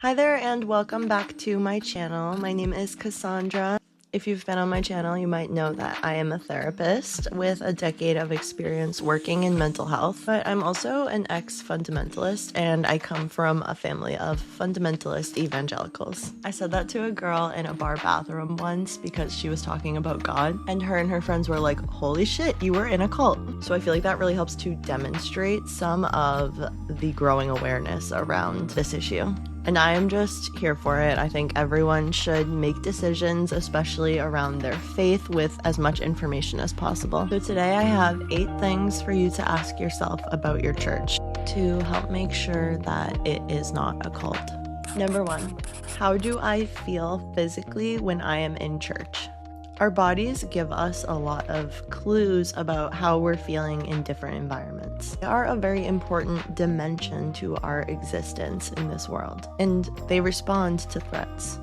Hi there and welcome back to my channel. My name is Cassandra. If you've been on my channel, you might know that I am a therapist with a decade of experience working in mental health, but I'm also an ex-fundamentalist and I come from a family of fundamentalist evangelicals. I said that to a girl in a bar bathroom once because she was talking about God, and her friends were like, holy shit, you were in a cult. So I feel like that really helps to demonstrate some of the growing awareness around this issue. And I am just here for it. I think everyone should make decisions, especially around their faith, with as much information as possible. So today I have 8 things for you to ask yourself about your church to help make sure that it is not a cult. Number 1, how do I feel physically when I am in church? Our bodies give us a lot of clues about how we're feeling in different environments. They are a very important dimension to our existence in this world, and they respond to threats.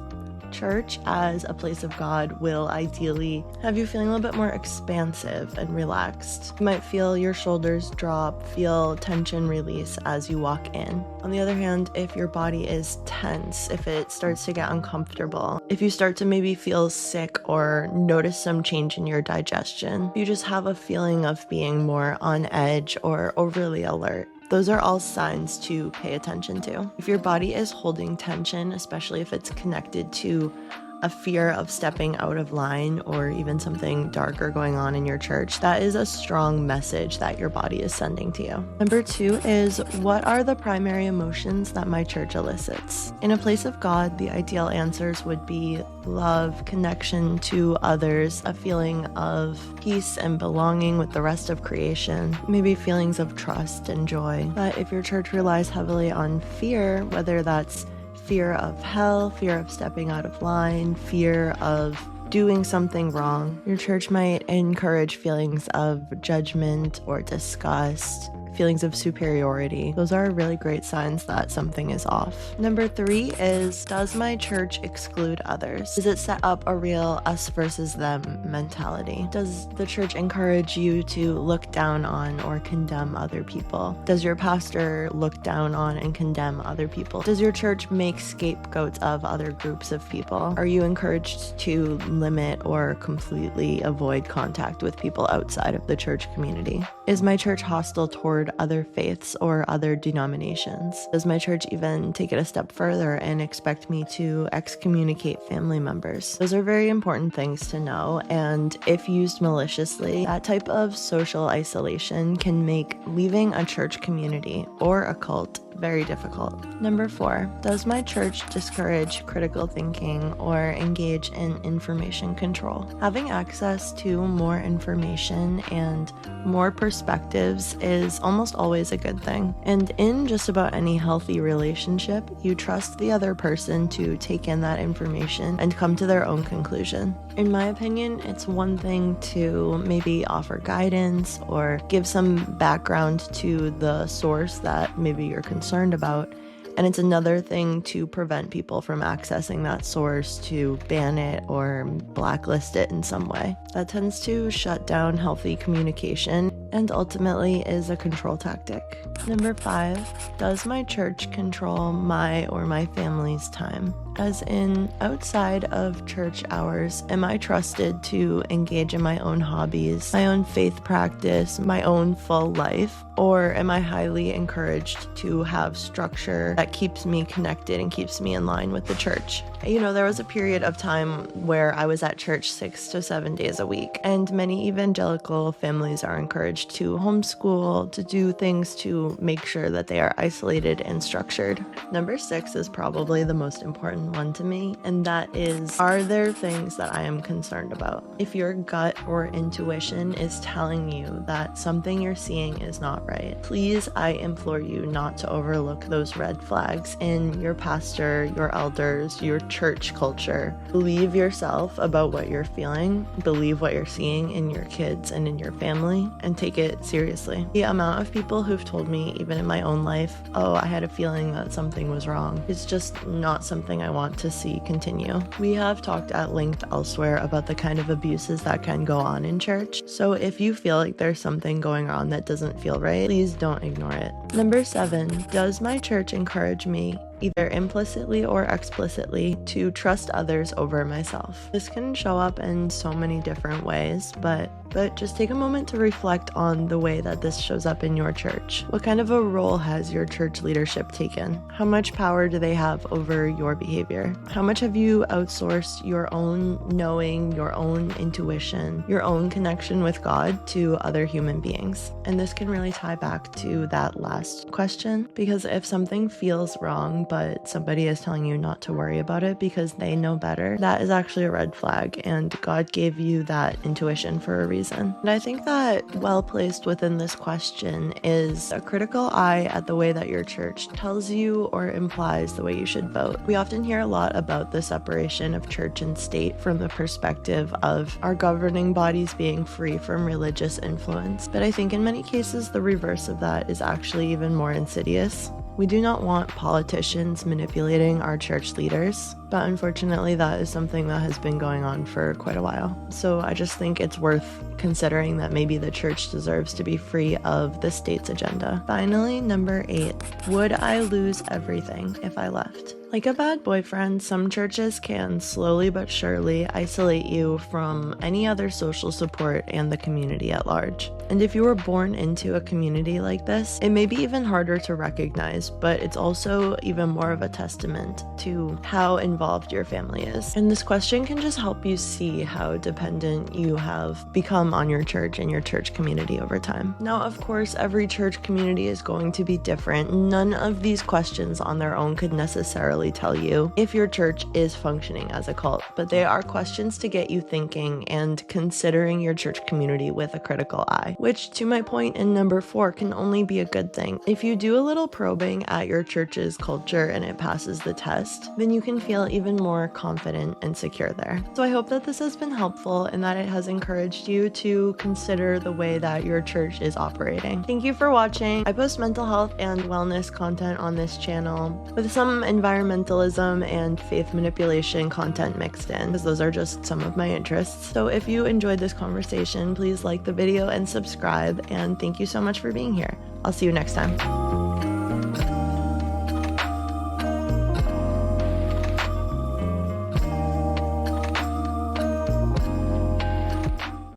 Church, as a place of God, will ideally have you feeling a little bit more expansive and relaxed. You might feel your shoulders drop, feel tension release as you walk in. On the other hand, if your body is tense, if it starts to get uncomfortable, if you start to maybe feel sick or notice some change in your digestion, you just have a feeling of being more on edge or overly alert. Those are all signs to pay attention to. If your body is holding tension, especially if it's connected to a fear of stepping out of line or even something darker going on in your church, that is a strong message that your body is sending to you. Number 2 is, what are the primary emotions that my church elicits? In a place of God, the ideal answers would be love, connection to others, a feeling of peace and belonging with the rest of creation, maybe feelings of trust and joy. But if your church relies heavily on fear, whether that's fear of hell, fear of stepping out of line, fear of doing something wrong, your church might encourage feelings of judgment or disgust, feelings of superiority. Those are really great signs that something is off. Number 3 is, does my church exclude others? Does it set up a real us versus them mentality? Does the church encourage you to look down on or condemn other people? Does your pastor look down on and condemn other people? Does your church make scapegoats of other groups of people? Are you encouraged to limit or completely avoid contact with people outside of the church community? Is my church hostile toward other faiths or other denominations? Does my church even take it a step further and expect me to excommunicate family members? Those are very important things to know, and if used maliciously, that type of social isolation can make leaving a church community or a cult very difficult. Number 4, does my church discourage critical thinking or engage in information control? Having access to more information and more perspectives is almost always a good thing. And in just about any healthy relationship, you trust the other person to take in that information and come to their own conclusion. In my opinion, it's one thing to maybe offer guidance or give some background to the source that maybe you're concerned about, and it's another thing to prevent people from accessing that source, to ban it or blacklist it in some way. That tends to shut down healthy communication and ultimately is a control tactic. Number 5, does my church control my or my family's time? As in, outside of church hours, am I trusted to engage in my own hobbies, my own faith practice, my own full life? Or am I highly encouraged to have structure that keeps me connected and keeps me in line with the church? You know, there was a period of time where I was at church 6 to 7 days a week, and many evangelical families are encouraged to homeschool, to do things to make sure that they are isolated and structured. Number 6 is probably the most important one to me, and that is, are there things that I am concerned about? If your gut or intuition is telling you that something you're seeing is not right, please, I implore you not to overlook those red flags in your pastor, your elders, your church culture. Believe yourself about what you're feeling, believe what you're seeing in your kids and in your family, and take it seriously. The amount of people who've told me, even in my own life, oh, I had a feeling that something was wrong, it's just not something I want to see continue. We have talked at length elsewhere about the kind of abuses that can go on in church, so if you feel like there's something going on that doesn't feel right, right? Please don't ignore it. Number 7, does my church encourage me, either implicitly or explicitly, to trust others over myself? This can show up in so many different ways, but just take a moment to reflect on the way that this shows up in your church. What kind of a role has your church leadership taken? How much power do they have over your behavior? How much have you outsourced your own knowing, your own intuition, your own connection with God to other human beings? And this can really tie back to that last question, because if something feels wrong, but somebody is telling you not to worry about it because they know better, that is actually a red flag, and God gave you that intuition for a reason. And I think that well placed within this question is a critical eye at the way that your church tells you or implies the way you should vote. We often hear a lot about the separation of church and state from the perspective of our governing bodies being free from religious influence, but I think in many cases the reverse of that is actually even more insidious. We do not want politicians manipulating our church leaders, but unfortunately that is something that has been going on for quite a while. So I just think it's worth considering that maybe the church deserves to be free of the state's agenda. Finally, number 8, would I lose everything if I left? Like a bad boyfriend, some churches can slowly but surely isolate you from any other social support and the community at large. And if you were born into a community like this, it may be even harder to recognize, but it's also even more of a testament to how involved your family is. And this question can just help you see how dependent you have become on your church and your church community over time. Now, of course, every church community is going to be different. None of these questions on their own could necessarily tell you if your church is functioning as a cult, but they are questions to get you thinking and considering your church community with a critical eye, which, to my point in number 4, can only be a good thing. If you do a little probing at your church's culture and it passes the test, then you can feel even more confident and secure there. So I hope that this has been helpful and that it has encouraged you to consider the way that your church is operating. Thank you for watching. I post mental health and wellness content on this channel with some environmentalism and faith manipulation content mixed in, because those are just some of my interests. So if you enjoyed this conversation, please like the video and subscribe, and thank you so much for being here. I'll see you next time.